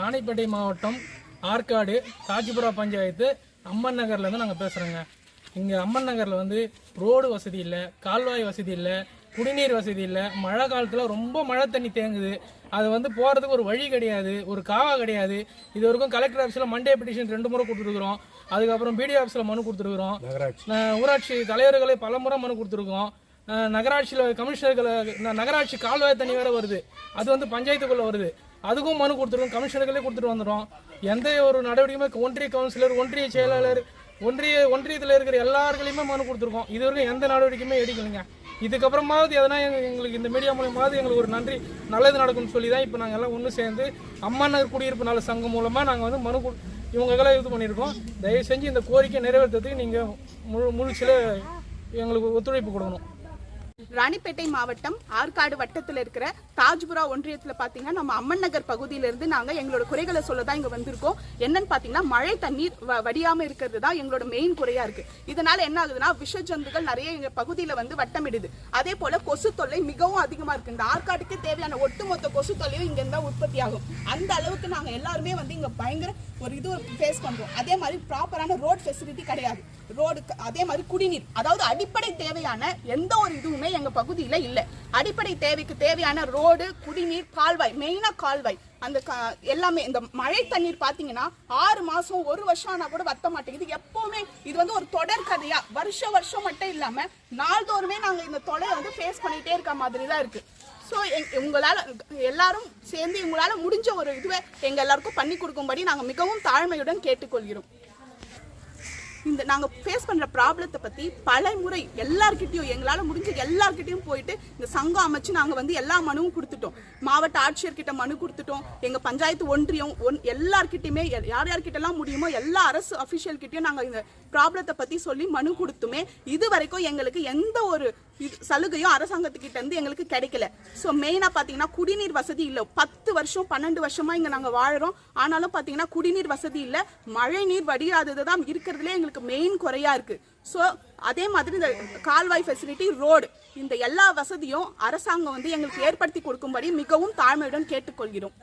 ராணிப்பேட்டை மாவட்டம் ஆற்காடு காஞ்சிபுரம் பஞ்சாயத்து அம்மன் நகர்லேருந்து நாங்கள் பேசுகிறோங்க. இங்கே அம்மன் நகரில் வந்து ரோடு வசதி இல்லை, கால்வாய் வசதி இல்லை, குடிநீர் வசதி இல்லை. மழை காலத்தில் ரொம்ப மழை தண்ணி தேங்குது. அது வந்து போகிறதுக்கு ஒரு வழி கிடையாது, ஒரு காவா கிடையாது. இது வரைக்கும் கலெக்டர் ஆஃபீஸில் மண்டே பெட்டிஷன் 2 முறை கொடுத்துருக்குறோம். அதுக்கப்புறம் பிடிஓ ஆஃபீஸில் மனு கொடுத்துருக்குறோம். ஊராட்சி தலைவர்களை பல முறை மனு கொடுத்துருக்கோம். நகராட்சியில் கமிஷனர்களை நகராட்சி கால்வாய் தண்ணி வேறு வருது, அது வந்து பஞ்சாயத்துக்குள்ளே வருது, அதுக்கும் மனு கொடுத்துருக்கோம். கமிஷனர்களே கொடுத்துட்டு வந்துடும். எந்த ஒரு நடவடிக்கையுமே ஒன்றிய கவுன்சிலர், ஒன்றிய செயலாளர், ஒன்றியத்தில் இருக்கிற எல்லாருக்களையுமே மனு கொடுத்துருக்கோம். இது வரைக்கும் எந்த நடவடிக்கையுமே எடுக்கலைங்க. இதுக்கப்புறமாவது எதனா எங்களுக்கு இந்த மீடியா மூலமாவது எங்களுக்கு ஒரு நன்றி நல்லது நடக்கும்னு சொல்லி தான் இப்போ நாங்கள் எல்லாம் ஒன்று சேர்ந்து அம்மா நகர் குடியிருப்பு நல சங்கம் மூலமாக நாங்கள் வந்து மனு இவங்களுக்கெல்லாம் இது பண்ணியிருக்கோம். தயவு செஞ்சு இந்த கோரிக்கை நிறைவேற்றத்துக்கு நீங்கள் முழுச்சில் எங்களுக்கு ஒத்துழைப்பு கொடுக்கணும். ராணிப்பேட்டை மாவட்டம் ஆற்காடு வட்டத்தில் இருக்கிற தாஜ்புரா ஒன்றியத்தில் பார்த்தீங்கன்னா நம்ம அம்மன் நகர் பகுதியிலிருந்து நாங்கள் எங்களோட குறைகளை சொல்ல தான் இங்கே வந்திருக்கோம். என்னன்னு பார்த்தீங்கன்னா மழை தண்ணீர் வடியாமல் இருக்கிறது தான் எங்களோட மெயின் குறையா இருக்கு. இதனால என்ன ஆகுதுன்னா விஷ ஜந்துகள் நிறைய எங்கள் பகுதியில் வந்து வட்டமிடுது. அதே போல கொசு தொல்லை மிகவும் அதிகமாக இருக்கு. இந்த ஆற்காட்டுக்கு தேவையான ஒட்டுமொத்த கொசு தொல்லையும் இங்கே இருந்தால் உற்பத்தி ஆகும். அந்த அளவுக்கு நாங்கள் எல்லாருமே வந்து இங்கே பயங்கர ஒரு இது ஃபேஸ் பண்ணுறோம். அதே மாதிரி ப்ராப்பரான ரோட் ஃபெசிலிட்டி கிடையாது. ரோடு அதே மாதிரி குடிநீர், அதாவது அடிப்படை தேவையான எந்த ஒரு இதுவுமே எங்க பகுதியில இல்ல. அடிப்படை தேவைக்கு தேவையான ரோடு, குடிநீர், கால்வாய், மெயினா கால்வாய், அந்த எல்லாமே இந்த மழை தண்ணீர் பாத்தீங்கன்னா 6 மாசம் 1 வருஷம் ஆனா கூட வத்த மாட்டேங்குது. எப்பவுமே இது வந்து ஒரு தொடர் கதையா வருஷம் மட்டும் இல்லாம நாள்தோறுமே நாங்க இந்த தொலையை வந்து ஃபேஸ் பண்ணிட்டே இருக்க மாதிரி தான் இருக்கு. ஸோ உங்களால் எல்லாரும் சேர்ந்து உங்களால முடிஞ்ச ஒரு இதுவை எங்க எல்லாருக்கும் பண்ணி கொடுக்கும்படி நாங்கள் மிகவும் தாழ்மையுடன் கேட்டுக்கொள்கிறோம். இந்த நாங்கள் ஃபேஸ் பண்ணுற ப்ராப்ளத்தை பற்றி பல முறை எல்லார்கிட்டையும் எங்களால் முடிஞ்ச எல்லார்கிட்டையும் போயிட்டு இந்த சங்கம் அமைச்சு நாங்கள் வந்து எல்லா மனுவும் கொடுத்துட்டோம். மாவட்ட ஆட்சியர்கிட்ட மனு கொடுத்துட்டோம். எங்கள் பஞ்சாயத்து ஒன்றியம் யார்கிட்டையுமே யார்கிட்டலாம் முடியுமோ எல்லா அரசு அஃபிஷியல்கிட்டையும் நாங்கள் இந்த ப்ராப்ளத்தை பற்றி சொல்லி மனு கொடுத்துமே இது வரைக்கும் எங்களுக்கு எந்த ஒரு சலுகையும் அரசாங்கத்துக்கிட்ட இருந்து எங்களுக்கு கிடைக்கல. ஸோ மெயினாக பார்த்தீங்கன்னா குடிநீர் வசதி இல்லை. 10 வருஷம் 12 வருஷமா இங்கே நாங்கள் வாழறோம். ஆனாலும் பார்த்தீங்கன்னா குடிநீர் வசதி இல்லை. மழை நீர் வடியாதது தான் இருக்கிறதுலே எங்களுக்கு மெயின் குறையா இருக்கு. ஸோ அதே மாதிரி இந்த கால்வாய் ஃபெசிலிட்டி, ரோடு, இந்த எல்லா வசதியும் அரசாங்கம் வந்து எங்களுக்கு ஏற்படுத்தி கொடுக்கும்படி மிகவும் தாழ்மையுடன் கேட்டுக்கொள்கிறோம்.